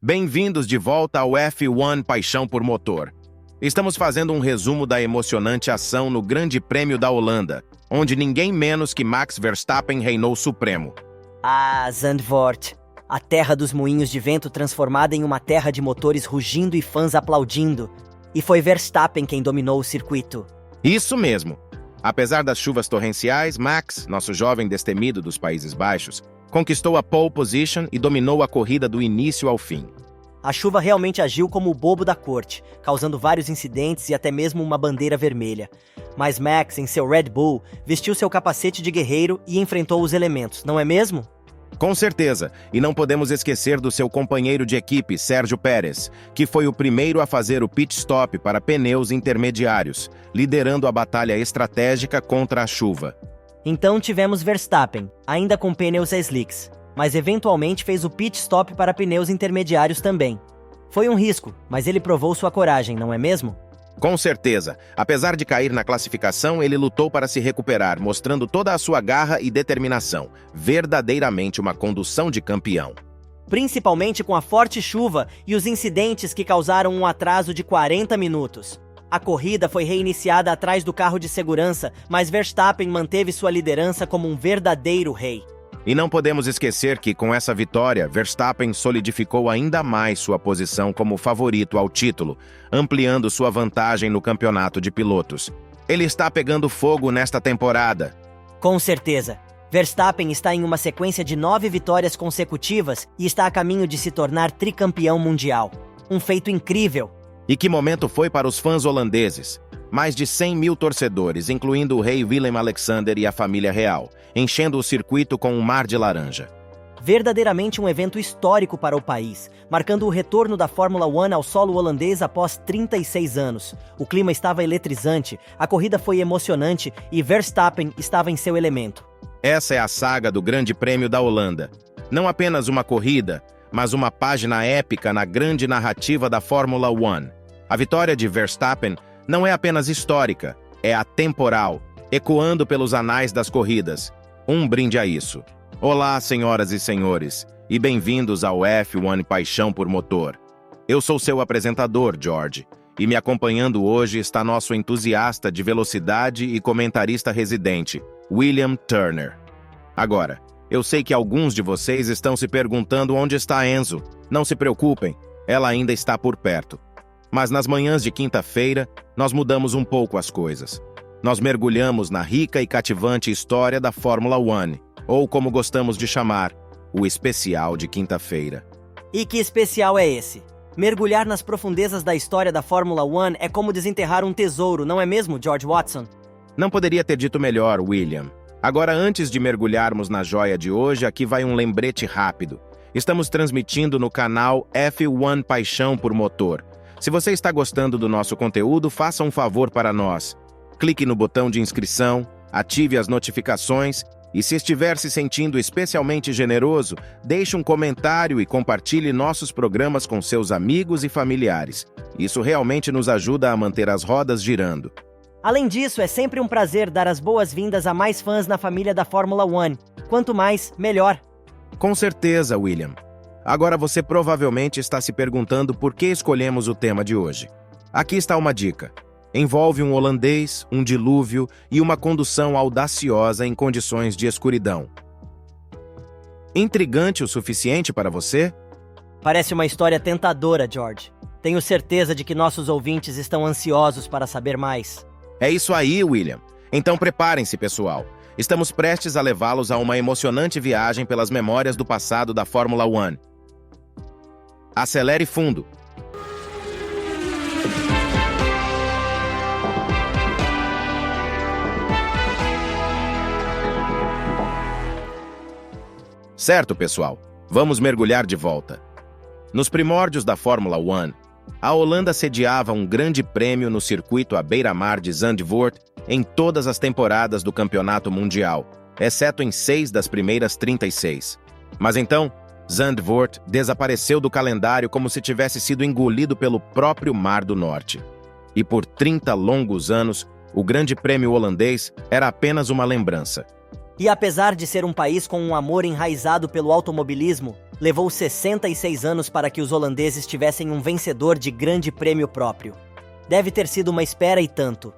Bem-vindos de volta ao F1 Paixão por Motor. Estamos fazendo um resumo da emocionante ação no Grande Prêmio da Holanda, onde ninguém menos que Max Verstappen reinou supremo. Ah, Zandvoort, a terra dos moinhos de vento transformada em uma terra de motores rugindo e fãs aplaudindo. E foi Verstappen quem dominou o circuito. Isso mesmo. Apesar das chuvas torrenciais, Max, nosso jovem destemido dos Países Baixos, conquistou a pole position e dominou a corrida do início ao fim. A chuva realmente agiu como o bobo da corte, causando vários incidentes e até mesmo uma bandeira vermelha. Mas Max, em seu Red Bull, vestiu seu capacete de guerreiro e enfrentou os elementos, não é mesmo? Com certeza, e não podemos esquecer do seu companheiro de equipe, Sérgio Pérez, que foi o primeiro a fazer o pit stop para pneus intermediários, liderando a batalha estratégica contra a chuva. Então tivemos Verstappen, ainda com pneus slicks, mas eventualmente fez o pit stop para pneus intermediários também. Foi um risco, mas ele provou sua coragem, não é mesmo? Com certeza. Apesar de cair na classificação, ele lutou para se recuperar, mostrando toda a sua garra e determinação. Verdadeiramente uma condução de campeão. Principalmente com a forte chuva e os incidentes que causaram um atraso de 40 minutos. A corrida foi reiniciada atrás do carro de segurança, mas Verstappen manteve sua liderança como um verdadeiro rei. E não podemos esquecer que, com essa vitória, Verstappen solidificou ainda mais sua posição como favorito ao título, ampliando sua vantagem no campeonato de pilotos. Ele está pegando fogo nesta temporada. Com certeza. Verstappen está em uma sequência de 9 vitórias consecutivas e está a caminho de se tornar tricampeão mundial. Um feito incrível. E que momento foi para os fãs holandeses? Mais de 100 mil torcedores, incluindo o rei Willem-Alexander e a família real, enchendo o circuito com um mar de laranja. Verdadeiramente um evento histórico para o país, marcando o retorno da Fórmula 1 ao solo holandês após 36 anos. O clima estava eletrizante, a corrida foi emocionante e Verstappen estava em seu elemento. Essa é a saga do Grande Prêmio da Holanda. Não apenas uma corrida, mas uma página épica na grande narrativa da Fórmula 1. A vitória de Verstappen não é apenas histórica, é atemporal, ecoando pelos anais das corridas. Um brinde a isso. Olá, senhoras e senhores, e bem-vindos ao F1 Paixão por Motor. Eu sou seu apresentador, George, e me acompanhando hoje está nosso entusiasta de velocidade e comentarista residente, William Turner. Agora, eu sei que alguns de vocês estão se perguntando onde está Enzo. Não se preocupem, ela ainda está por perto. Mas nas manhãs de quinta-feira, nós mudamos um pouco as coisas. Nós mergulhamos na rica e cativante história da Fórmula 1, ou como gostamos de chamar, o especial de quinta-feira. E que especial é esse? Mergulhar nas profundezas da história da Fórmula 1 é como desenterrar um tesouro, não é mesmo, George Watson? Não poderia ter dito melhor, William. Agora, antes de mergulharmos na joia de hoje, aqui vai um lembrete rápido. Estamos transmitindo no canal F1 Paixão por Motor. Se você está gostando do nosso conteúdo, faça um favor para nós. Clique no botão de inscrição, ative as notificações e, se estiver se sentindo especialmente generoso, deixe um comentário e compartilhe nossos programas com seus amigos e familiares. Isso realmente nos ajuda a manter as rodas girando. Além disso, é sempre um prazer dar as boas-vindas a mais fãs na família da Fórmula 1. Quanto mais, melhor. Com certeza, William. Agora você provavelmente está se perguntando por que escolhemos o tema de hoje. Aqui está uma dica. Envolve um holandês, um dilúvio e uma condução audaciosa em condições de escuridão. Intrigante o suficiente para você? Parece uma história tentadora, George. Tenho certeza de que nossos ouvintes estão ansiosos para saber mais. É isso aí, William. Então preparem-se, pessoal. Estamos prestes a levá-los a uma emocionante viagem pelas memórias do passado da Fórmula 1. Acelere fundo. Certo, pessoal. Vamos mergulhar de volta. Nos primórdios da Fórmula 1, a Holanda sediava um grande prêmio no circuito à beira-mar de Zandvoort em todas as temporadas do Campeonato Mundial, exceto em 6 das primeiras 36. Mas então, Zandvoort desapareceu do calendário como se tivesse sido engolido pelo próprio Mar do Norte. E por 30 longos anos, o Grande Prêmio holandês era apenas uma lembrança. E apesar de ser um país com um amor enraizado pelo automobilismo, levou 66 anos para que os holandeses tivessem um vencedor de grande prêmio próprio. Deve ter sido uma espera e tanto.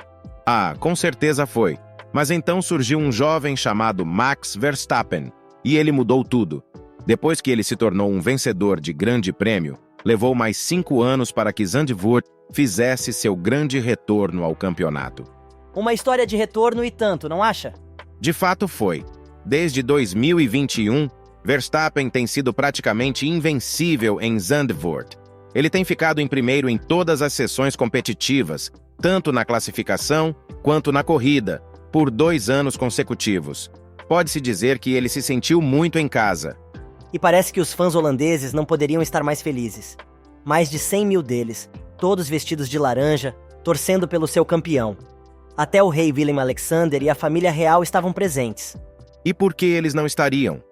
Ah, com certeza foi. Mas então surgiu um jovem chamado Max Verstappen, e ele mudou tudo. Depois que ele se tornou um vencedor de grande prêmio, levou mais 5 anos para que Zandvoort fizesse seu grande retorno ao campeonato. Uma história de retorno e tanto, não acha? De fato foi. Desde 2021, Verstappen tem sido praticamente invencível em Zandvoort. Ele tem ficado em primeiro em todas as sessões competitivas, tanto na classificação quanto na corrida, por 2 anos consecutivos. Pode-se dizer que ele se sentiu muito em casa. E parece que os fãs holandeses não poderiam estar mais felizes. Mais de 100 mil deles, todos vestidos de laranja, torcendo pelo seu campeão. Até o rei Willem-Alexander e a família real estavam presentes. E por que eles não estariam?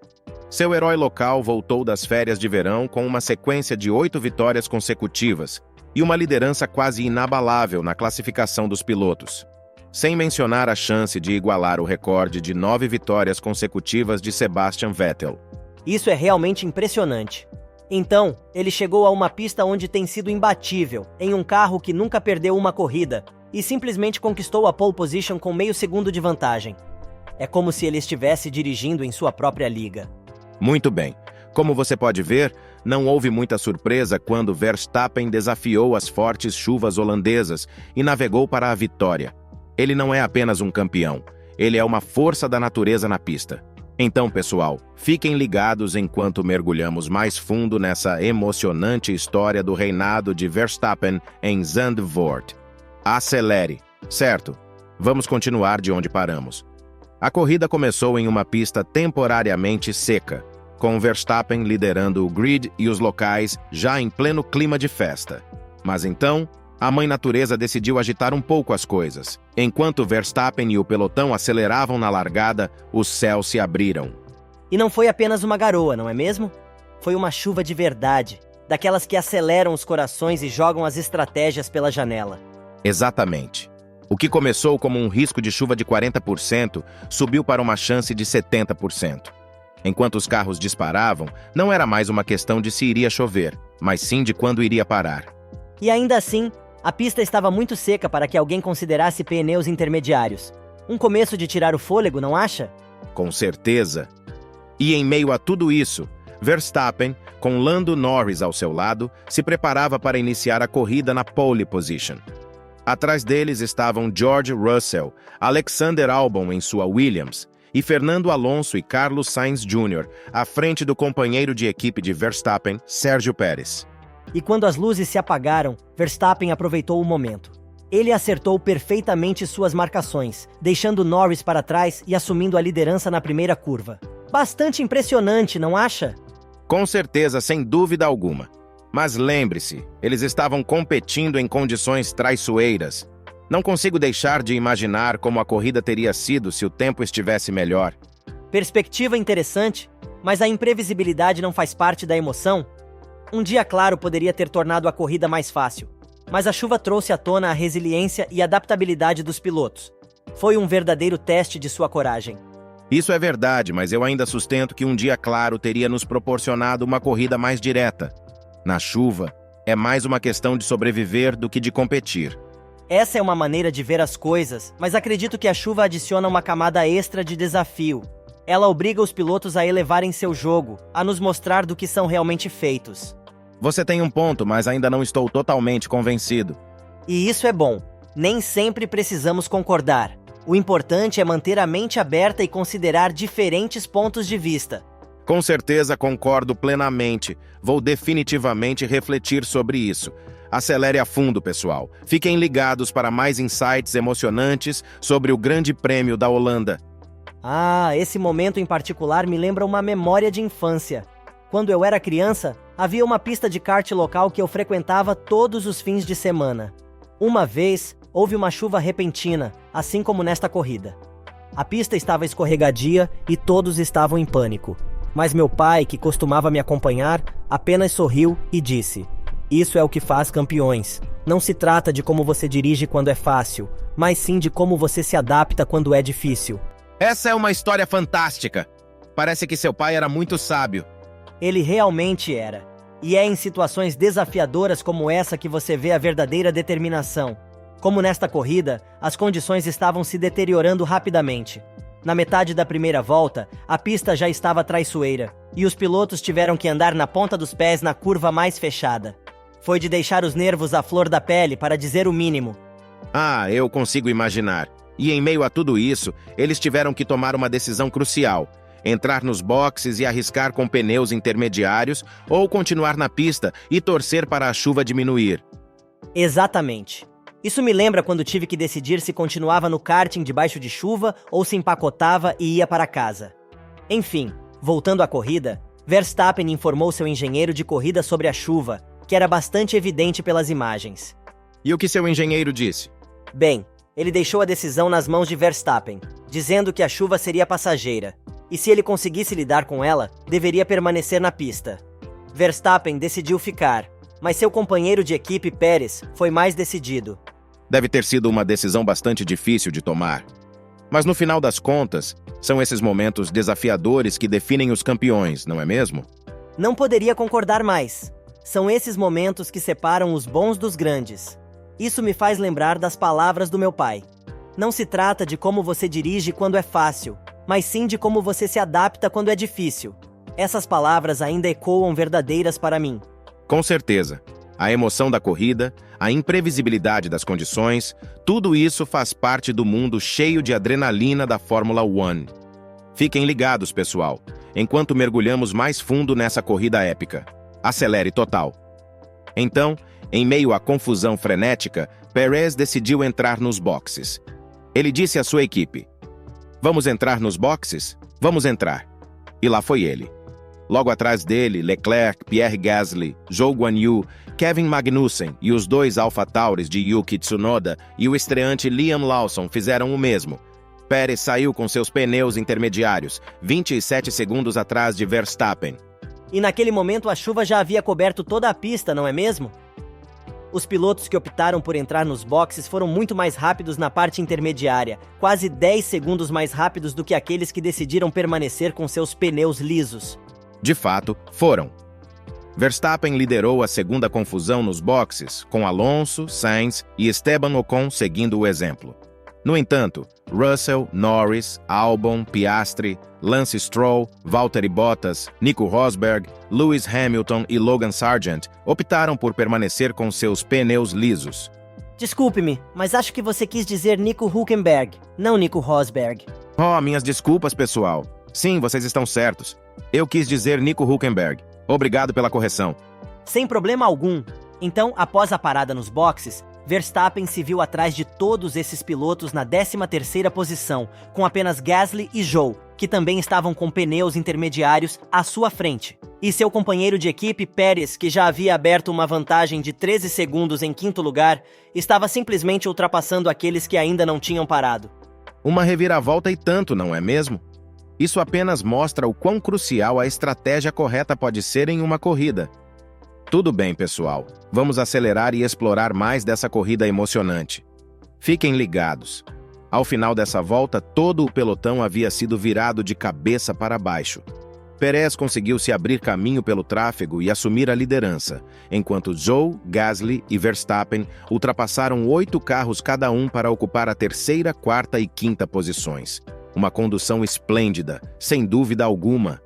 Seu herói local voltou das férias de verão com uma sequência de 8 vitórias consecutivas e uma liderança quase inabalável na classificação dos pilotos. Sem mencionar a chance de igualar o recorde de 9 vitórias consecutivas de Sebastian Vettel. Isso é realmente impressionante. Então, ele chegou a uma pista onde tem sido imbatível, em um carro que nunca perdeu uma corrida, e simplesmente conquistou a pole position com meio segundo de vantagem. É como se ele estivesse dirigindo em sua própria liga. Muito bem. Como você pode ver, não houve muita surpresa quando Verstappen desafiou as fortes chuvas holandesas e navegou para a vitória. Ele não é apenas um campeão, ele é uma força da natureza na pista. Então, pessoal, fiquem ligados enquanto mergulhamos mais fundo nessa emocionante história do reinado de Verstappen em Zandvoort. Acelere, certo? Vamos continuar de onde paramos. A corrida começou em uma pista temporariamente seca, com Verstappen liderando o grid e os locais já em pleno clima de festa. Mas então, a mãe natureza decidiu agitar um pouco as coisas. Enquanto Verstappen e o pelotão aceleravam na largada, os céus se abriram. E não foi apenas uma garoa, não é mesmo? Foi uma chuva de verdade, daquelas que aceleram os corações e jogam as estratégias pela janela. Exatamente. O que começou como um risco de chuva de 40% subiu para uma chance de 70%. Enquanto os carros disparavam, não era mais uma questão de se iria chover, mas sim de quando iria parar. E ainda assim, a pista estava muito seca para que alguém considerasse pneus intermediários. Um começo de tirar o fôlego, não acha? Com certeza. E em meio a tudo isso, Verstappen, com Lando Norris ao seu lado, se preparava para iniciar a corrida na pole position. Atrás deles estavam George Russell, Alexander Albon em sua Williams, e Fernando Alonso e Carlos Sainz Jr., à frente do companheiro de equipe de Verstappen, Sérgio Pérez. E quando as luzes se apagaram, Verstappen aproveitou o momento. Ele acertou perfeitamente suas marcações, deixando Norris para trás e assumindo a liderança na primeira curva. Bastante impressionante, não acha? Com certeza, sem dúvida alguma. Mas lembre-se, eles estavam competindo em condições traiçoeiras. Não consigo deixar de imaginar como a corrida teria sido se o tempo estivesse melhor. Perspectiva interessante, mas a imprevisibilidade não faz parte da emoção? Um dia claro poderia ter tornado a corrida mais fácil, mas a chuva trouxe à tona a resiliência e adaptabilidade dos pilotos. Foi um verdadeiro teste de sua coragem. Isso é verdade, mas eu ainda sustento que um dia claro teria nos proporcionado uma corrida mais direta. Na chuva, é mais uma questão de sobreviver do que de competir. Essa é uma maneira de ver as coisas, mas acredito que a chuva adiciona uma camada extra de desafio. Ela obriga os pilotos a elevarem seu jogo, a nos mostrar do que são realmente feitos. Você tem um ponto, mas ainda não estou totalmente convencido. E isso é bom. Nem sempre precisamos concordar. O importante é manter a mente aberta e considerar diferentes pontos de vista. Com certeza concordo plenamente. Vou definitivamente refletir sobre isso. Acelere a fundo, pessoal. Fiquem ligados para mais insights emocionantes sobre o Grande Prêmio da Holanda. Ah, esse momento em particular me lembra uma memória de infância. Quando eu era criança, havia uma pista de kart local que eu frequentava todos os fins de semana. Uma vez, houve uma chuva repentina, assim como nesta corrida. A pista estava escorregadia e todos estavam em pânico. Mas meu pai, que costumava me acompanhar, apenas sorriu e disse: "Isso é o que faz campeões. Não se trata de como você dirige quando é fácil, mas sim de como você se adapta quando é difícil." Essa é uma história fantástica. Parece que seu pai era muito sábio. Ele realmente era. E é em situações desafiadoras como essa que você vê a verdadeira determinação. Como nesta corrida, as condições estavam se deteriorando rapidamente. Na metade da primeira volta, a pista já estava traiçoeira, e os pilotos tiveram que andar na ponta dos pés na curva mais fechada. Foi de deixar os nervos à flor da pele, para dizer o mínimo. Ah, eu consigo imaginar. E em meio a tudo isso, eles tiveram que tomar uma decisão crucial: entrar nos boxes e arriscar com pneus intermediários ou continuar na pista e torcer para a chuva diminuir. Exatamente. Isso me lembra quando tive que decidir se continuava no karting debaixo de chuva ou se empacotava e ia para casa. Enfim, voltando à corrida, Verstappen informou seu engenheiro de corrida sobre a chuva, que era bastante evidente pelas imagens. E o que seu engenheiro disse? Bem, ele deixou a decisão nas mãos de Verstappen, dizendo que a chuva seria passageira, e se ele conseguisse lidar com ela, deveria permanecer na pista. Verstappen decidiu ficar, mas seu companheiro de equipe, Pérez, foi mais decidido. Deve ter sido uma decisão bastante difícil de tomar. Mas no final das contas, são esses momentos desafiadores que definem os campeões, não é mesmo? Não poderia concordar mais. São esses momentos que separam os bons dos grandes. Isso me faz lembrar das palavras do meu pai. Não se trata de como você dirige quando é fácil, mas sim de como você se adapta quando é difícil. Essas palavras ainda ecoam verdadeiras para mim. Com certeza. A emoção da corrida, a imprevisibilidade das condições, tudo isso faz parte do mundo cheio de adrenalina da Fórmula 1. Fiquem ligados, pessoal, enquanto mergulhamos mais fundo nessa corrida épica. Acelere total. Então, em meio à confusão frenética, Pérez decidiu entrar nos boxes. Ele disse à sua equipe: "Vamos entrar nos boxes? Vamos entrar." E lá foi ele. Logo atrás dele, Leclerc, Pierre Gasly, Zhou Guanyu, Kevin Magnussen e os dois AlphaTauris de Yuki Tsunoda e o estreante Liam Lawson fizeram o mesmo. Pérez saiu com seus pneus intermediários, 27 segundos atrás de Verstappen. E naquele momento a chuva já havia coberto toda a pista, não é mesmo? Os pilotos que optaram por entrar nos boxes foram muito mais rápidos na parte intermediária, quase 10 segundos mais rápidos do que aqueles que decidiram permanecer com seus pneus lisos. De fato, foram. Verstappen liderou a segunda confusão nos boxes, com Alonso, Sainz e Esteban Ocon seguindo o exemplo. No entanto, Russell, Norris, Albon, Piastri, Lance Stroll, Valtteri Bottas, Nico Rosberg, Lewis Hamilton e Logan Sargent optaram por permanecer com seus pneus lisos. Desculpe-me, mas acho que você quis dizer Nico Hülkenberg, não Nico Rosberg. Oh, minhas desculpas, pessoal. Sim, vocês estão certos. Eu quis dizer Nico Hülkenberg. Obrigado pela correção. Sem problema algum. Então, após a parada nos boxes, Verstappen se viu atrás de todos esses pilotos na 13ª posição, com apenas Gasly e Zhou, que também estavam com pneus intermediários à sua frente. E seu companheiro de equipe, Pérez, que já havia aberto uma vantagem de 13 segundos em 5º lugar, estava simplesmente ultrapassando aqueles que ainda não tinham parado. Uma reviravolta e tanto, não é mesmo? Isso apenas mostra o quão crucial a estratégia correta pode ser em uma corrida. Tudo bem, pessoal. Vamos acelerar e explorar mais dessa corrida emocionante. Fiquem ligados. Ao final dessa volta, todo o pelotão havia sido virado de cabeça para baixo. Pérez conseguiu se abrir caminho pelo tráfego e assumir a liderança, enquanto Zhou, Gasly e Verstappen ultrapassaram 8 carros cada um para ocupar a 3ª, 4ª e 5ª posições. Uma condução esplêndida, sem dúvida alguma.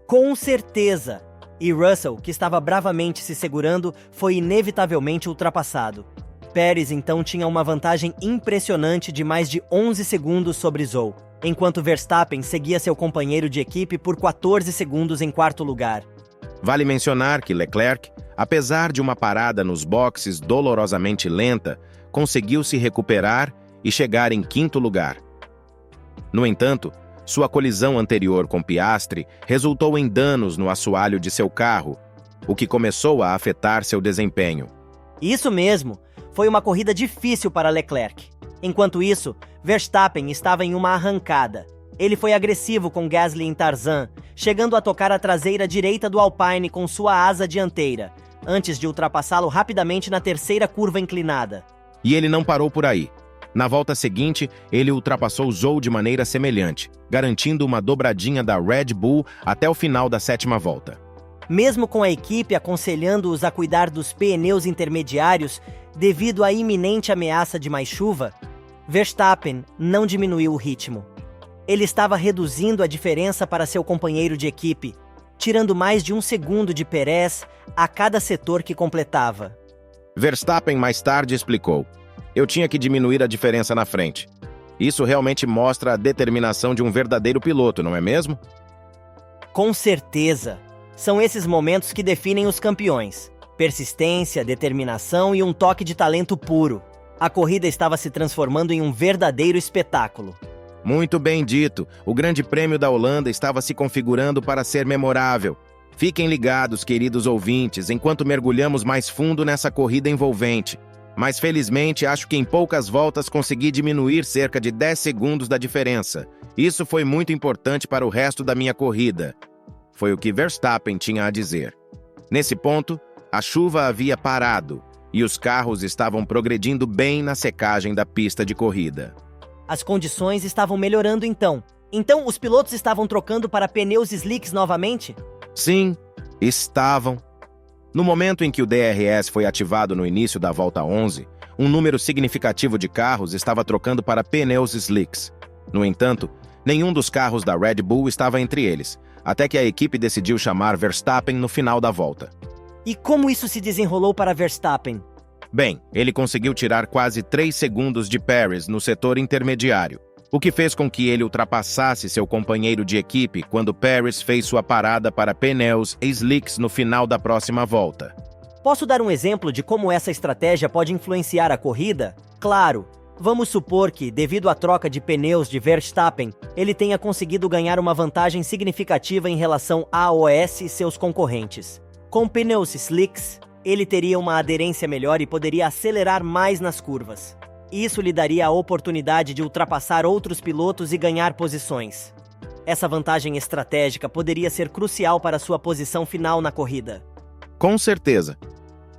Com certeza! E Russell, que estava bravamente se segurando, foi inevitavelmente ultrapassado. Pérez então tinha uma vantagem impressionante de mais de 11 segundos sobre Zhou, enquanto Verstappen seguia seu companheiro de equipe por 14 segundos em 4º lugar. Vale mencionar que Leclerc, apesar de uma parada nos boxes dolorosamente lenta, conseguiu se recuperar e chegar em 5º lugar. No entanto, sua colisão anterior com Piastri resultou em danos no assoalho de seu carro, o que começou a afetar seu desempenho. Isso mesmo! Foi uma corrida difícil para Leclerc. Enquanto isso, Verstappen estava em uma arrancada. Ele foi agressivo com Gasly em Tarzan, chegando a tocar a traseira direita do Alpine com sua asa dianteira, antes de ultrapassá-lo rapidamente na 3ª curva inclinada. E ele não parou por aí. Na volta seguinte, ele ultrapassou Zhou de maneira semelhante, garantindo uma dobradinha da Red Bull até o final da 7ª volta. Mesmo com a equipe aconselhando-os a cuidar dos pneus intermediários devido à iminente ameaça de mais chuva, Verstappen não diminuiu o ritmo. Ele estava reduzindo a diferença para seu companheiro de equipe, tirando mais de 1 segundo de Pérez a cada setor que completava. Verstappen mais tarde explicou: "Eu tinha que diminuir a diferença na frente. Isso realmente mostra a determinação de um verdadeiro piloto, não é mesmo?" Com certeza. São esses momentos que definem os campeões. Persistência, determinação e um toque de talento puro. A corrida estava se transformando em um verdadeiro espetáculo. Muito bem dito. O Grande Prêmio da Holanda estava se configurando para ser memorável. Fiquem ligados, queridos ouvintes, enquanto mergulhamos mais fundo nessa corrida envolvente. Mas felizmente acho que em poucas voltas consegui diminuir cerca de 10 segundos da diferença. Isso foi muito importante para o resto da minha corrida. Foi o que Verstappen tinha a dizer. Nesse ponto, a chuva havia parado e os carros estavam progredindo bem na secagem da pista de corrida. As condições estavam melhorando então. Então os pilotos estavam trocando para pneus slicks novamente? Sim, estavam. No momento em que o DRS foi ativado no início da volta 11, um número significativo de carros estava trocando para pneus slicks. No entanto, nenhum dos carros da Red Bull estava entre eles, até que a equipe decidiu chamar Verstappen no final da volta. E como isso se desenrolou para Verstappen? Bem, ele conseguiu tirar quase 3 segundos de Pérez no setor intermediário, o que fez com que ele ultrapassasse seu companheiro de equipe quando Pérez fez sua parada para pneus slicks no final da próxima volta. Posso dar um exemplo de como essa estratégia pode influenciar a corrida? Claro! Vamos supor que, devido à troca de pneus de Verstappen, ele tenha conseguido ganhar uma vantagem significativa em relação à AOS e seus concorrentes. Com pneus slicks, ele teria uma aderência melhor e poderia acelerar mais nas curvas. Isso lhe daria a oportunidade de ultrapassar outros pilotos e ganhar posições. Essa vantagem estratégica poderia ser crucial para sua posição final na corrida. Com certeza.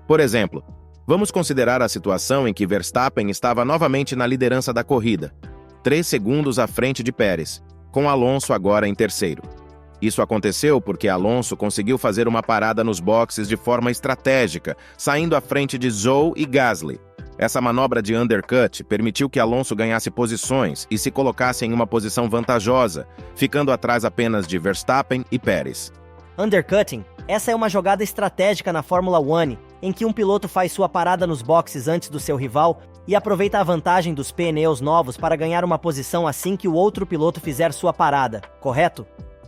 Por exemplo, vamos considerar a situação em que Verstappen estava novamente na liderança da corrida, 3 segundos à frente de Pérez, com Alonso agora em terceiro. Isso aconteceu porque Alonso conseguiu fazer uma parada nos boxes de forma estratégica, saindo à frente de Zhou e Gasly. Essa manobra de undercut permitiu que Alonso ganhasse posições e se colocasse em uma posição vantajosa, ficando atrás apenas de Verstappen e Pérez. Undercutting, essa é uma jogada estratégica na Fórmula 1, em que um piloto faz sua parada nos boxes antes do seu rival e aproveita a vantagem dos pneus novos para ganhar uma posição assim que o outro piloto fizer sua parada, correto?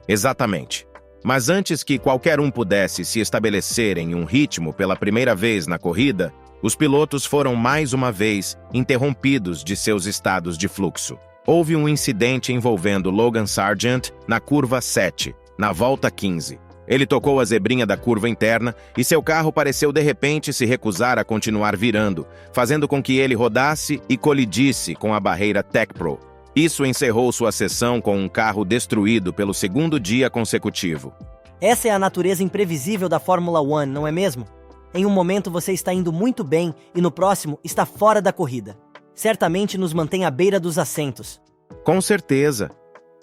Exatamente. Mas antes que qualquer um pudesse se estabelecer em um ritmo pela primeira vez na corrida, os pilotos foram mais uma vez interrompidos de seus estados de fluxo. Houve um incidente envolvendo Logan Sargent na curva 7, na volta 15. Ele tocou a zebrinha da curva interna e seu carro pareceu de repente se recusar a continuar virando, fazendo com que ele rodasse e colidisse com a barreira Tech Pro. Isso encerrou sua sessão com um carro destruído pelo segundo dia consecutivo. Essa é a natureza imprevisível da Fórmula 1, não é mesmo? Em um momento você está indo muito bem e no próximo está fora da corrida. Certamente nos mantém à beira dos assentos. Com certeza.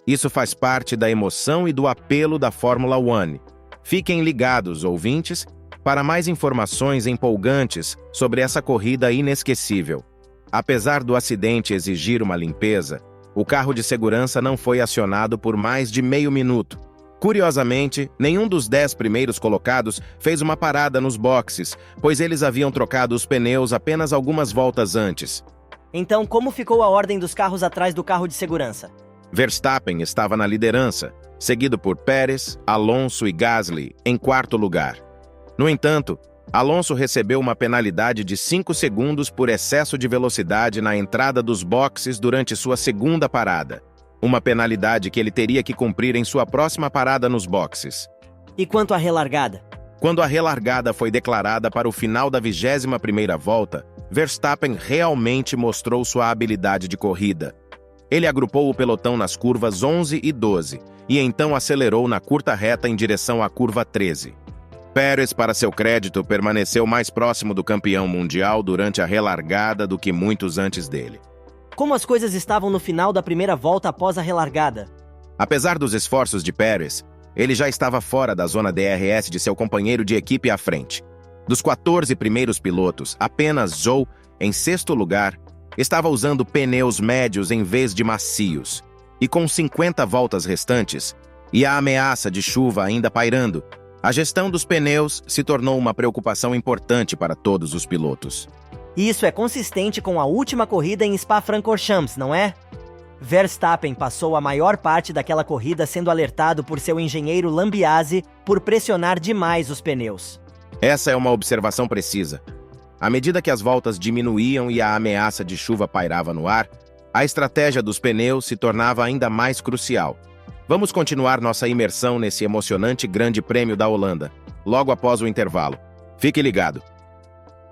Isso faz parte da emoção e do apelo da Fórmula 1. Fiquem ligados, ouvintes, para mais informações empolgantes sobre essa corrida inesquecível. Apesar do acidente exigir uma limpeza, o carro de segurança não foi acionado por mais de meio minuto. Curiosamente, nenhum dos 10 primeiros colocados fez uma parada nos boxes, pois eles haviam trocado os pneus apenas algumas voltas antes. Então, como ficou a ordem dos carros atrás do carro de segurança? Verstappen estava na liderança, seguido por Pérez, Alonso e Gasly, em quarto lugar. No entanto, Alonso recebeu uma penalidade de 5 segundos por excesso de velocidade na entrada dos boxes durante sua segunda parada. Uma penalidade que ele teria que cumprir em sua próxima parada nos boxes. E quanto à relargada? Quando a relargada foi declarada para o final da 21ª volta, Verstappen realmente mostrou sua habilidade de corrida. Ele agrupou o pelotão nas curvas 11 e 12, e então acelerou na curta reta em direção à curva 13. Pérez, para seu crédito, permaneceu mais próximo do campeão mundial durante a relargada do que muitos antes dele. Como as coisas estavam no final da primeira volta após a relargada? Apesar dos esforços de Pérez, ele já estava fora da zona DRS de seu companheiro de equipe à frente. Dos 14 primeiros pilotos, apenas Zhou, em sexto lugar, estava usando pneus médios em vez de macios. E com 50 voltas restantes, e a ameaça de chuva ainda pairando, a gestão dos pneus se tornou uma preocupação importante para todos os pilotos. E isso é consistente com a última corrida em Spa-Francorchamps, não é? Verstappen passou a maior parte daquela corrida sendo alertado por seu engenheiro Lambiase por pressionar demais os pneus. Essa é uma observação precisa. À medida que as voltas diminuíam e a ameaça de chuva pairava no ar, a estratégia dos pneus se tornava ainda mais crucial. Vamos continuar nossa imersão nesse emocionante Grande Prêmio da Holanda, logo após o intervalo. Fique ligado.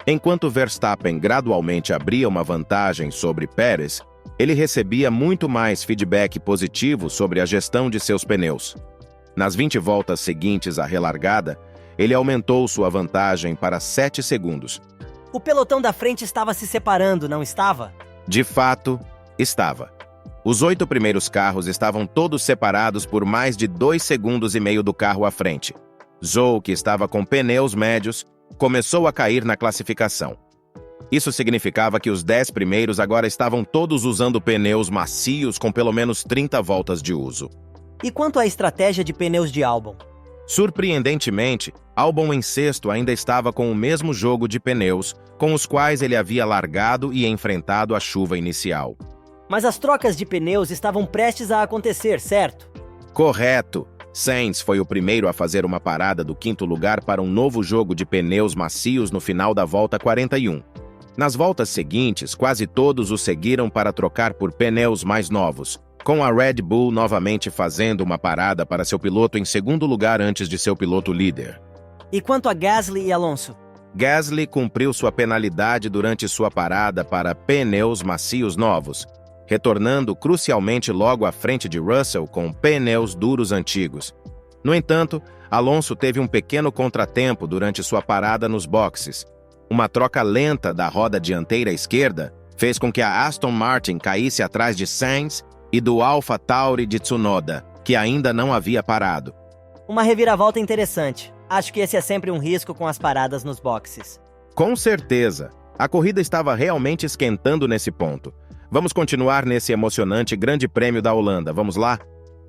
Enquanto Verstappen gradualmente abria uma vantagem sobre Pérez, ele recebia muito mais feedback positivo sobre a gestão de seus pneus. Nas 20 voltas seguintes à relargada, ele aumentou sua vantagem para 7 segundos. O pelotão da frente estava se separando, não estava? De fato, estava. Os 8 primeiros carros estavam todos separados por mais de 2,5 segundos do carro à frente. Zhou, que estava com pneus médios, começou a cair na classificação. Isso significava que os 10 primeiros agora estavam todos usando pneus macios com pelo menos 30 voltas de uso. E quanto à estratégia de pneus de Albon? Surpreendentemente, Albon em sexto ainda estava com o mesmo jogo de pneus com os quais ele havia largado e enfrentado a chuva inicial. Mas as trocas de pneus estavam prestes a acontecer, certo? Correto. Sainz foi o primeiro a fazer uma parada do quinto lugar para um novo jogo de pneus macios no final da volta 41. Nas voltas seguintes, quase todos o seguiram para trocar por pneus mais novos, com a Red Bull novamente fazendo uma parada para seu piloto em segundo lugar antes de seu piloto líder. E quanto a Gasly e Alonso? Gasly cumpriu sua penalidade durante sua parada para pneus macios novos, retornando crucialmente logo à frente de Russell com pneus duros antigos. No entanto, Alonso teve um pequeno contratempo durante sua parada nos boxes. Uma troca lenta da roda dianteira esquerda fez com que a Aston Martin caísse atrás de Sainz e do AlphaTauri de Tsunoda, que ainda não havia parado. Uma reviravolta interessante. Acho que esse é sempre um risco com as paradas nos boxes. Com certeza. A corrida estava realmente esquentando nesse ponto. Vamos continuar nesse emocionante Grande Prêmio da Holanda, vamos lá?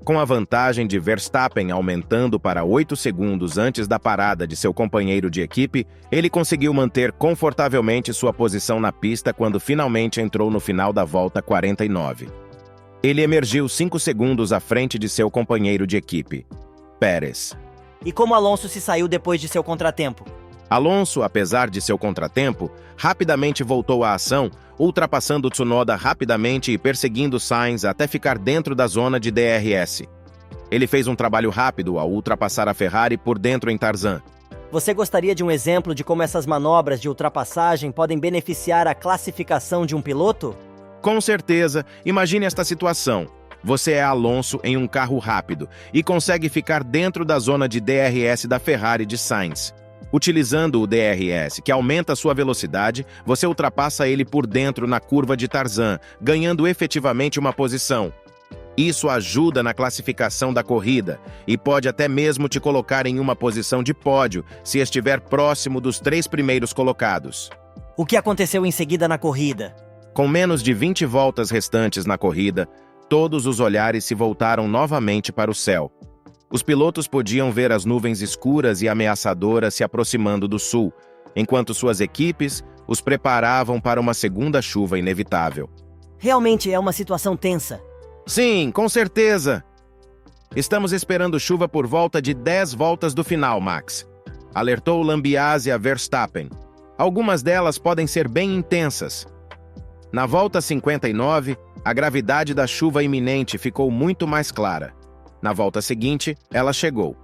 Com a vantagem de Verstappen aumentando para 8 segundos antes da parada de seu companheiro de equipe, ele conseguiu manter confortavelmente sua posição na pista quando finalmente entrou no final da volta 49. Ele emergiu 5 segundos à frente de seu companheiro de equipe, Pérez. E como Alonso se saiu depois de seu contratempo? Alonso, apesar de seu contratempo, rapidamente voltou à ação, ultrapassando Tsunoda rapidamente e perseguindo Sainz até ficar dentro da zona de DRS. Ele fez um trabalho rápido ao ultrapassar a Ferrari por dentro em Tarzan. Você gostaria de um exemplo de como essas manobras de ultrapassagem podem beneficiar a classificação de um piloto? Com certeza, imagine esta situação. Você é Alonso em um carro rápido e consegue ficar dentro da zona de DRS da Ferrari de Sainz. Utilizando o DRS, que aumenta sua velocidade, você ultrapassa ele por dentro na curva de Tarzan, ganhando efetivamente uma posição. Isso ajuda na classificação da corrida e pode até mesmo te colocar em uma posição de pódio se estiver próximo dos 3 primeiros colocados. O que aconteceu em seguida na corrida? Com menos de 20 voltas restantes na corrida, todos os olhares se voltaram novamente para o céu. Os pilotos podiam ver as nuvens escuras e ameaçadoras se aproximando do sul, enquanto suas equipes os preparavam para uma segunda chuva inevitável. Realmente é uma situação tensa. Sim, com certeza! Estamos esperando chuva por volta de 10 voltas do final, Max. Alertou Lambiase a Verstappen. Algumas delas podem ser bem intensas. Na volta 59, a gravidade da chuva iminente ficou muito mais clara. Na volta seguinte, ela chegou.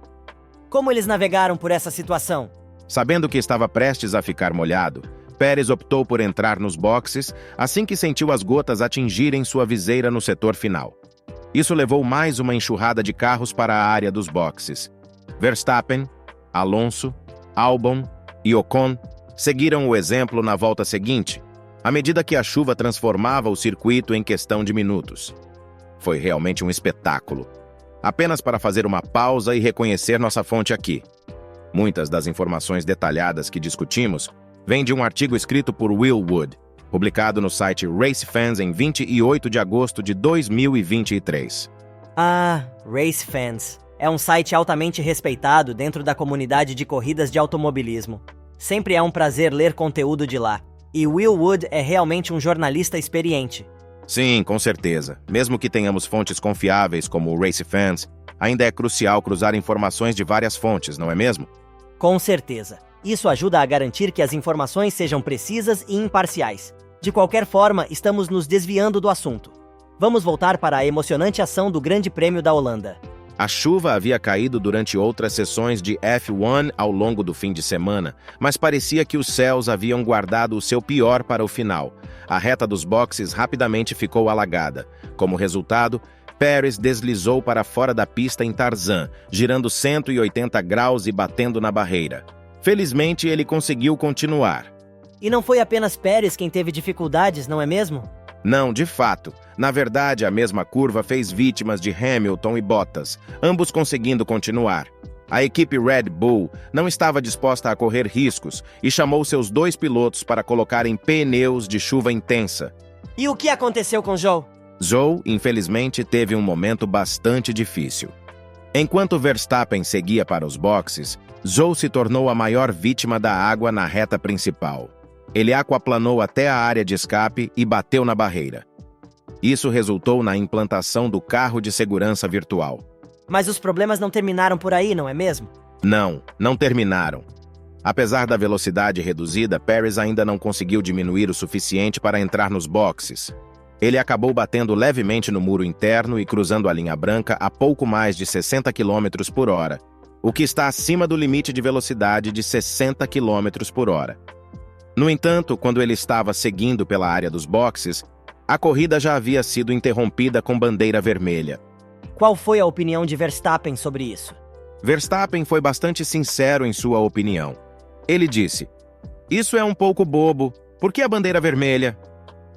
Como eles navegaram por essa situação? Sabendo que estava prestes a ficar molhado, Pérez optou por entrar nos boxes assim que sentiu as gotas atingirem sua viseira no setor final. Isso levou mais uma enxurrada de carros para a área dos boxes. Verstappen, Alonso, Albon e Ocon seguiram o exemplo na volta seguinte. à medida que a chuva transformava o circuito em questão de minutos. Foi realmente um espetáculo. Apenas para fazer uma pausa e reconhecer nossa fonte aqui. Muitas das informações detalhadas que discutimos vêm de um artigo escrito por Will Wood, publicado no site Race Fans em 28 de agosto de 2023. Ah, Race Fans. É um site altamente respeitado dentro da comunidade de corridas de automobilismo. Sempre é um prazer ler conteúdo de lá. E Will Wood é realmente um jornalista experiente. Sim, com certeza. Mesmo que tenhamos fontes confiáveis como o Race Fans, ainda é crucial cruzar informações de várias fontes, não é mesmo? Com certeza. Isso ajuda a garantir que as informações sejam precisas e imparciais. De qualquer forma, estamos nos desviando do assunto. Vamos voltar para a emocionante ação do Grande Prêmio da Holanda. A chuva havia caído durante outras sessões de F1 ao longo do fim de semana, mas parecia que os céus haviam guardado o seu pior para o final. A reta dos boxes rapidamente ficou alagada. Como resultado, Pérez deslizou para fora da pista em Tarzan, girando 180 graus e batendo na barreira. Felizmente, ele conseguiu continuar. E não foi apenas Pérez quem teve dificuldades, não é mesmo? Não, de fato. Na verdade, a mesma curva fez vítimas de Hamilton e Bottas, ambos conseguindo continuar. A equipe Red Bull não estava disposta a correr riscos e chamou seus 2 pilotos para colocarem pneus de chuva intensa. E o que aconteceu com Zhou? Zhou, infelizmente, teve um momento bastante difícil. Enquanto Verstappen seguia para os boxes, Zhou se tornou a maior vítima da água na reta principal. Ele aquaplanou até a área de escape e bateu na barreira. Isso resultou na implantação do carro de segurança virtual. Mas os problemas não terminaram por aí, não é mesmo? Não terminaram. Apesar da velocidade reduzida, Pérez ainda não conseguiu diminuir o suficiente para entrar nos boxes. Ele acabou batendo levemente no muro interno e cruzando a linha branca a pouco mais de 60 km por hora, o que está acima do limite de velocidade de 60 km por hora. No entanto, quando ele estava seguindo pela área dos boxes, a corrida já havia sido interrompida com bandeira vermelha. Qual foi a opinião de Verstappen sobre isso? Verstappen foi bastante sincero em sua opinião. Ele disse: "Isso é um pouco bobo, por que a bandeira vermelha?"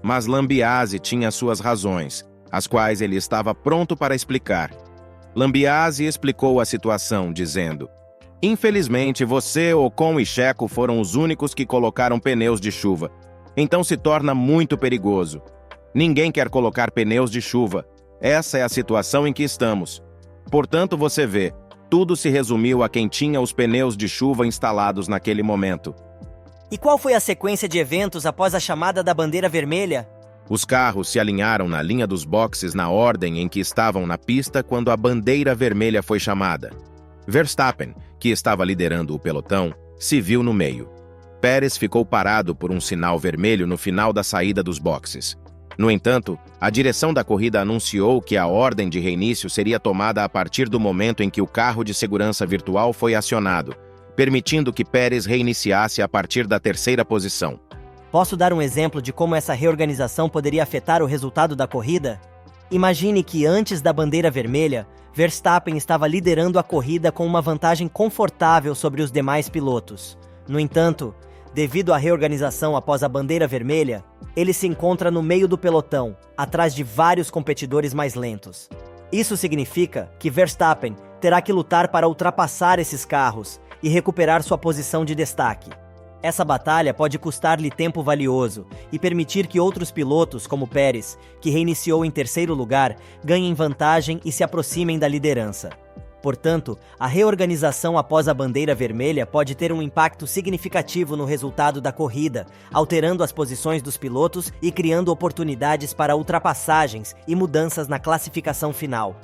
Mas Lambiase tinha suas razões, as quais ele estava pronto para explicar. Lambiase explicou a situação, dizendo: "Infelizmente, você, Ocon e Checo foram os únicos que colocaram pneus de chuva. Então se torna muito perigoso. Ninguém quer colocar pneus de chuva. Essa é a situação em que estamos. Portanto, você vê, tudo se resumiu a quem tinha os pneus de chuva instalados naquele momento." E qual foi a sequência de eventos após a chamada da bandeira vermelha? Os carros se alinharam na linha dos boxes na ordem em que estavam na pista quando a bandeira vermelha foi chamada. Verstappen, que estava liderando o pelotão, se viu no meio. Pérez ficou parado por um sinal vermelho no final da saída dos boxes. No entanto, a direção da corrida anunciou que a ordem de reinício seria tomada a partir do momento em que o carro de segurança virtual foi acionado, permitindo que Pérez reiniciasse a partir da 3ª posição. Posso dar um exemplo de como essa reorganização poderia afetar o resultado da corrida? Imagine que antes da bandeira vermelha, Verstappen estava liderando a corrida com uma vantagem confortável sobre os demais pilotos. No entanto, devido à reorganização após a bandeira vermelha, ele se encontra no meio do pelotão, atrás de vários competidores mais lentos. Isso significa que Verstappen terá que lutar para ultrapassar esses carros e recuperar sua posição de destaque. Essa batalha pode custar-lhe tempo valioso e permitir que outros pilotos, como Pérez, que reiniciou em 3º lugar, ganhem vantagem e se aproximem da liderança. Portanto, a reorganização após a bandeira vermelha pode ter um impacto significativo no resultado da corrida, alterando as posições dos pilotos e criando oportunidades para ultrapassagens e mudanças na classificação final.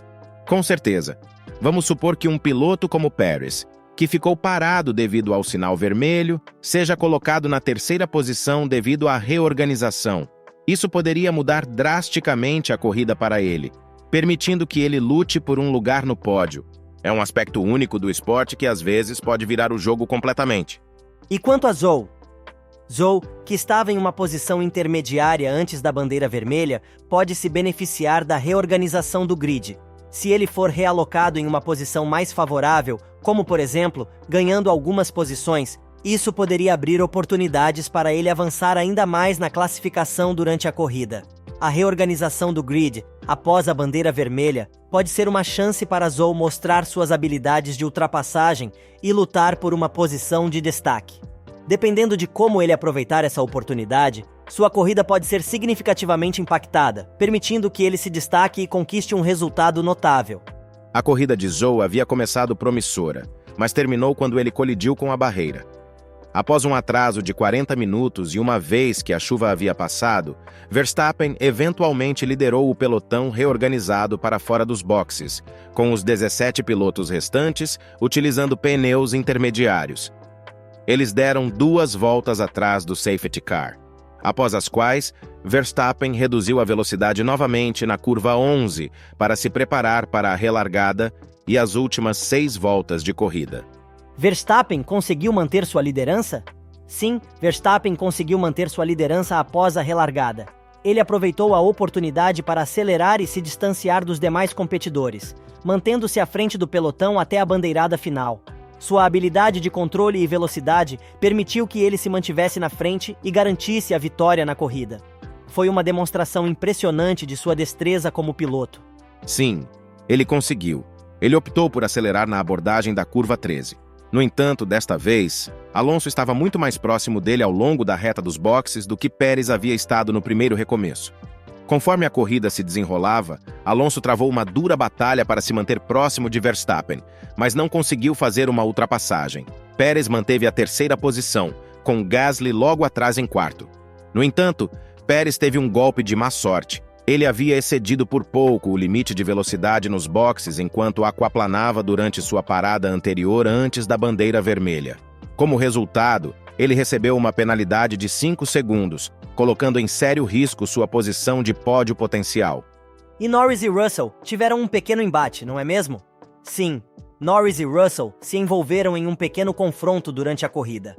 Com certeza. Vamos supor que um piloto como Pérez, que ficou parado devido ao sinal vermelho, seja colocado na 3ª posição devido à reorganização. Isso poderia mudar drasticamente a corrida para ele, permitindo que ele lute por um lugar no pódio. É um aspecto único do esporte que às vezes pode virar o jogo completamente. E quanto a Zhou? Zhou, que estava em uma posição intermediária antes da bandeira vermelha, pode se beneficiar da reorganização do grid. Se ele for realocado em uma posição mais favorável, como por exemplo, ganhando algumas posições, Isso poderia abrir oportunidades para ele avançar ainda mais na classificação durante a corrida. A reorganização do grid, após a bandeira vermelha, pode ser uma chance para Zhou mostrar suas habilidades de ultrapassagem e lutar por uma posição de destaque. Dependendo de como ele aproveitar essa oportunidade, sua corrida pode ser significativamente impactada, permitindo que ele se destaque e conquiste um resultado notável. A corrida de Zhou havia começado promissora, mas terminou quando ele colidiu com a barreira. Após um atraso de 40 minutos e uma vez que a chuva havia passado, Verstappen eventualmente liderou o pelotão reorganizado para fora dos boxes, com os 17 pilotos restantes utilizando pneus intermediários. Eles deram 2 voltas atrás do safety car, após as quais Verstappen reduziu a velocidade novamente na curva 11 para se preparar para a relargada e as últimas 6 voltas de corrida. Verstappen conseguiu manter sua liderança? Sim, Verstappen conseguiu manter sua liderança após a relargada. Ele aproveitou a oportunidade para acelerar e se distanciar dos demais competidores, mantendo-se à frente do pelotão até a bandeirada final. Sua habilidade de controle e velocidade permitiu que ele se mantivesse na frente e garantisse a vitória na corrida. Foi uma demonstração impressionante de sua destreza como piloto. Sim, ele conseguiu. Ele optou por acelerar na abordagem da curva 13. No entanto, desta vez, Alonso estava muito mais próximo dele ao longo da reta dos boxes do que Pérez havia estado no primeiro recomeço. Conforme a corrida se desenrolava, Alonso travou uma dura batalha para se manter próximo de Verstappen, mas não conseguiu fazer uma ultrapassagem. Pérez manteve a terceira posição, com Gasly logo atrás em quarto. No entanto, Pérez teve um golpe de má sorte. Ele havia excedido por pouco o limite de velocidade nos boxes enquanto aquaplanava durante sua parada anterior antes da bandeira vermelha. Como resultado, ele recebeu uma penalidade de 5 segundos, colocando em sério risco sua posição de pódio potencial. E Norris e Russell tiveram um pequeno embate, não é mesmo? Sim, Norris e Russell se envolveram em um pequeno confronto durante a corrida.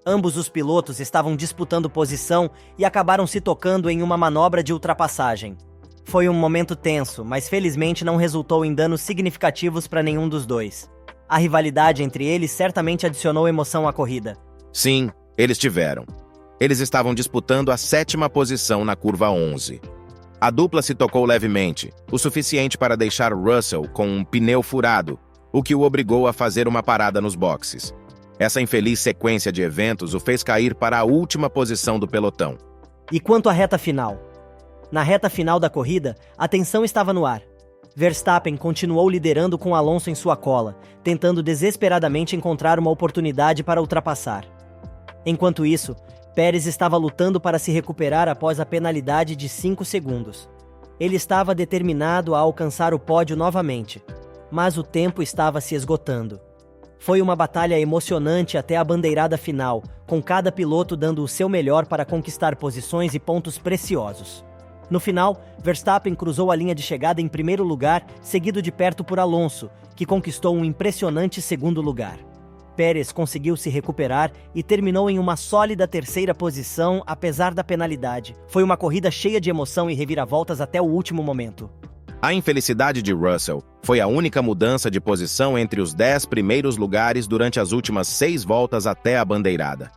Ambos os pilotos estavam disputando posição e acabaram se tocando em uma manobra de ultrapassagem. Foi um momento tenso, mas felizmente não resultou em danos significativos para nenhum dos dois. A rivalidade entre eles certamente adicionou emoção à corrida. Sim, eles tiveram. Eles estavam disputando a 7ª posição na curva 11. A dupla se tocou levemente, o suficiente para deixar Russell com um pneu furado, o que o obrigou a fazer uma parada nos boxes. Essa infeliz sequência de eventos o fez cair para a última posição do pelotão. E quanto à reta final? Na reta final da corrida, a tensão estava no ar. Verstappen continuou liderando com Alonso em sua cola, tentando desesperadamente encontrar uma oportunidade para ultrapassar. Enquanto isso, Pérez estava lutando para se recuperar após a penalidade de 5 segundos. Ele estava determinado a alcançar o pódio novamente, mas o tempo estava se esgotando. Foi uma batalha emocionante até a bandeirada final, com cada piloto dando o seu melhor para conquistar posições e pontos preciosos. No final, Verstappen cruzou a linha de chegada em primeiro lugar, seguido de perto por Alonso, que conquistou um impressionante segundo lugar. Pérez conseguiu se recuperar e terminou em uma sólida terceira posição, apesar da penalidade. Foi uma corrida cheia de emoção e reviravoltas até o último momento. A infelicidade de Russell foi a única mudança de posição entre os 10 primeiros lugares durante as últimas 6 voltas até a bandeirada.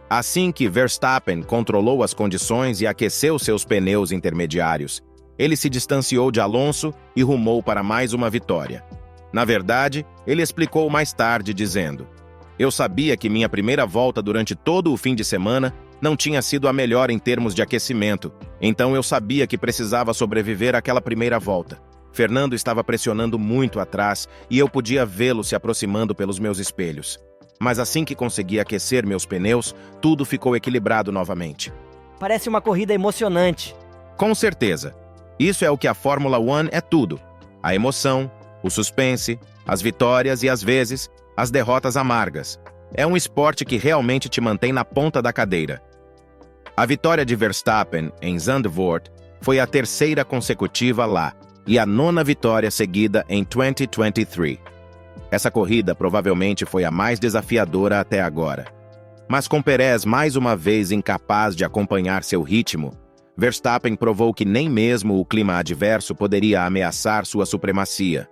Assim que Verstappen controlou as condições e aqueceu seus pneus intermediários, ele se distanciou de Alonso e rumou para mais uma vitória. Na verdade, ele explicou mais tarde dizendo: "Eu sabia que minha primeira volta durante todo o fim de semana não tinha sido a melhor em termos de aquecimento, então eu sabia que precisava sobreviver àquela primeira volta. Fernando estava pressionando muito atrás e eu podia vê-lo se aproximando pelos meus espelhos. Mas assim que consegui aquecer meus pneus, tudo ficou equilibrado novamente." Parece uma corrida emocionante. Com certeza. Isso é o que a Fórmula 1 é tudo. A emoção, o suspense, as vitórias e, às vezes, as derrotas amargas. É um esporte que realmente te mantém na ponta da cadeira. A vitória de Verstappen em Zandvoort foi a terceira consecutiva lá e a 9ª vitória seguida em 2023. Essa corrida provavelmente foi a mais desafiadora até agora. Mas com Pérez mais uma vez incapaz de acompanhar seu ritmo, Verstappen provou que nem mesmo o clima adverso poderia ameaçar sua supremacia.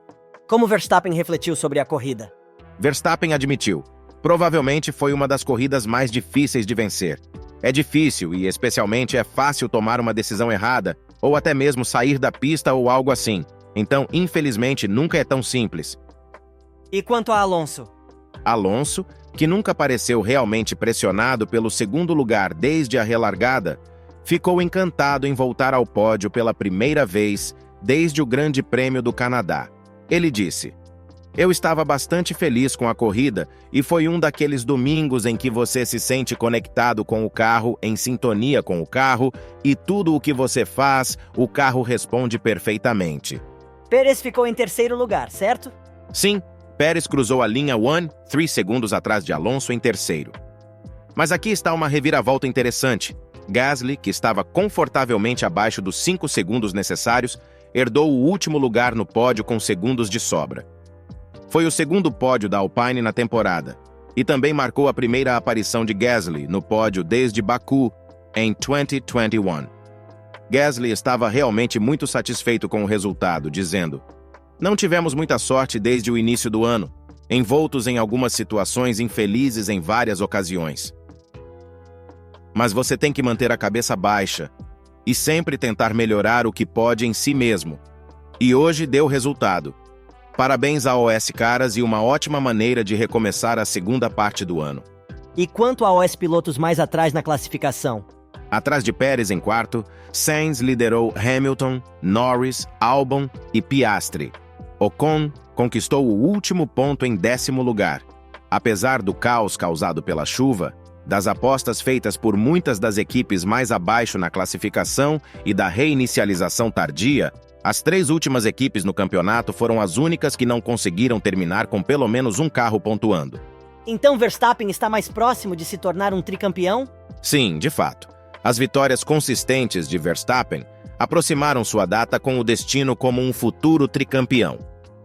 Como Verstappen refletiu sobre a corrida? Verstappen admitiu: Provavelmente foi uma das corridas mais difíceis de vencer. É difícil e, especialmente, é fácil tomar uma decisão errada ou até mesmo sair da pista ou algo assim. Então, infelizmente, nunca é tão simples. E quanto a Alonso? Alonso, que nunca pareceu realmente pressionado pelo segundo lugar desde a relargada, ficou encantado em voltar ao pódio pela primeira vez desde o Grande Prêmio do Canadá. Ele disse: "Eu estava bastante feliz com a corrida e foi um daqueles domingos em que você se sente conectado com o carro, em sintonia com o carro, e tudo o que você faz, o carro responde perfeitamente." Pérez ficou em terceiro lugar, certo? Sim, Pérez cruzou a linha 3 segundos atrás de Alonso em terceiro. Mas aqui está uma reviravolta interessante. Gasly, que estava confortavelmente abaixo dos 5 segundos necessários, herdou o último lugar no pódio com segundos de sobra. Foi o segundo pódio da Alpine na temporada, e também marcou a primeira aparição de Gasly no pódio desde Baku, em 2021. Gasly estava realmente muito satisfeito com o resultado, dizendo: "Não tivemos muita sorte desde o início do ano, envoltos em algumas situações infelizes em várias ocasiões. Mas você tem que manter a cabeça baixa e sempre tentar melhorar o que pode em si mesmo. E hoje deu resultado. Parabéns à OS Caras e uma ótima maneira de recomeçar a segunda parte do ano." E quanto a OS pilotos mais atrás na classificação? Atrás de Pérez em quarto, Sainz liderou Hamilton, Norris, Albon e Piastri. Ocon conquistou o último ponto em 10º lugar. Apesar do caos causado pela chuva, das apostas feitas por muitas das equipes mais abaixo na classificação e da reinicialização tardia, as 3 últimas equipes no campeonato foram as únicas que não conseguiram terminar com pelo menos um carro pontuando. Então Verstappen está mais próximo de se tornar um tricampeão? Sim, de fato. As vitórias consistentes de Verstappen aproximaram sua data com o destino como um futuro tricampeão.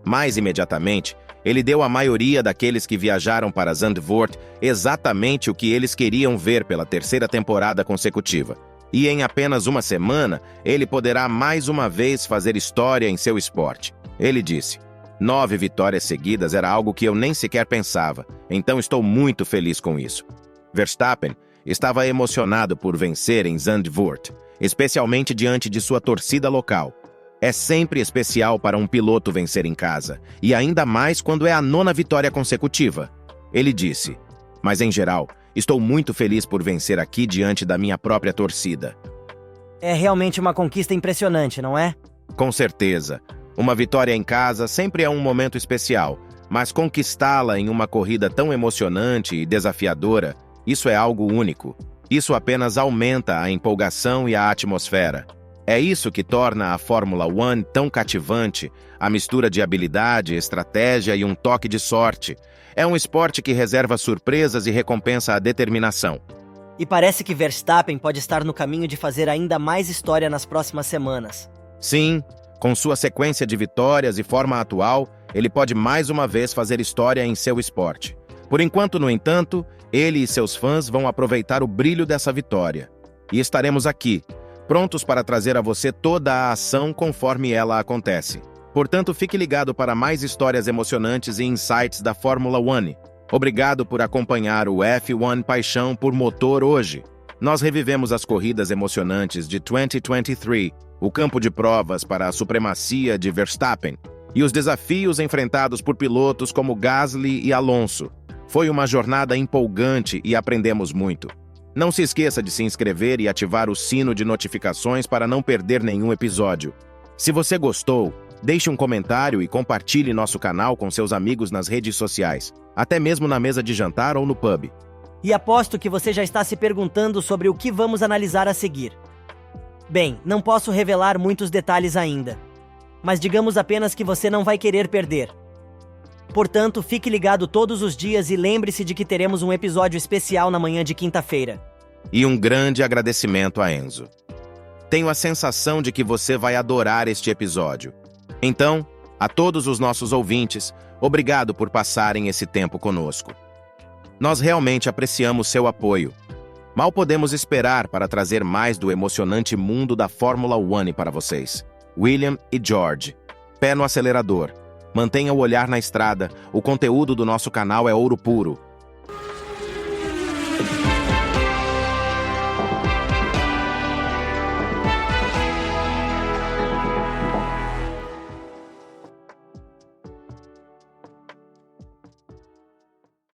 Mais imediatamente, ele deu à maioria daqueles que viajaram para Zandvoort exatamente o que eles queriam ver pela 3ª temporada consecutiva. E em apenas uma semana, ele poderá mais uma vez fazer história em seu esporte. Ele disse: 9 vitórias seguidas era algo que eu nem sequer pensava, então estou muito feliz com isso. Verstappen estava emocionado por vencer em Zandvoort, especialmente diante de sua torcida local. É sempre especial para um piloto vencer em casa, e ainda mais quando é a 9ª vitória consecutiva. Ele disse: "Mas em geral, estou muito feliz por vencer aqui diante da minha própria torcida." É realmente uma conquista impressionante, não é? Com certeza. Uma vitória em casa sempre é um momento especial, mas conquistá-la em uma corrida tão emocionante e desafiadora, isso é algo único. Isso apenas aumenta a empolgação e a atmosfera. É isso que torna a Fórmula 1 tão cativante, a mistura de habilidade, estratégia e um toque de sorte. É um esporte que reserva surpresas e recompensa a determinação. E parece que Verstappen pode estar no caminho de fazer ainda mais história nas próximas semanas. Sim, com sua sequência de vitórias e forma atual, ele pode mais uma vez fazer história em seu esporte. Por enquanto, no entanto, ele e seus fãs vão aproveitar o brilho dessa vitória. E estaremos aqui, prontos para trazer a você toda a ação conforme ela acontece. Portanto, fique ligado para mais histórias emocionantes e insights da Fórmula 1. Obrigado por acompanhar o F1 Paixão por Motor hoje. Nós revivemos as corridas emocionantes de 2023, o campo de provas para a supremacia de Verstappen e os desafios enfrentados por pilotos como Gasly e Alonso. Foi uma jornada empolgante e aprendemos muito. Não se esqueça de se inscrever e ativar o sino de notificações para não perder nenhum episódio. Se você gostou, deixe um comentário e compartilhe nosso canal com seus amigos nas redes sociais, até mesmo na mesa de jantar ou no pub. E aposto que você já está se perguntando sobre o que vamos analisar a seguir. Bem, não posso revelar muitos detalhes ainda, mas digamos apenas que você não vai querer perder. Portanto, fique ligado todos os dias e lembre-se de que teremos um episódio especial na manhã de quinta-feira. E um grande agradecimento a Enzo. Tenho a sensação de que você vai adorar este episódio. Então, a todos os nossos ouvintes, obrigado por passarem esse tempo conosco. Nós realmente apreciamos seu apoio. Mal podemos esperar para trazer mais do emocionante mundo da Fórmula 1 para vocês. William e George, pé no acelerador. Mantenha o olhar na estrada, o conteúdo do nosso canal é ouro puro.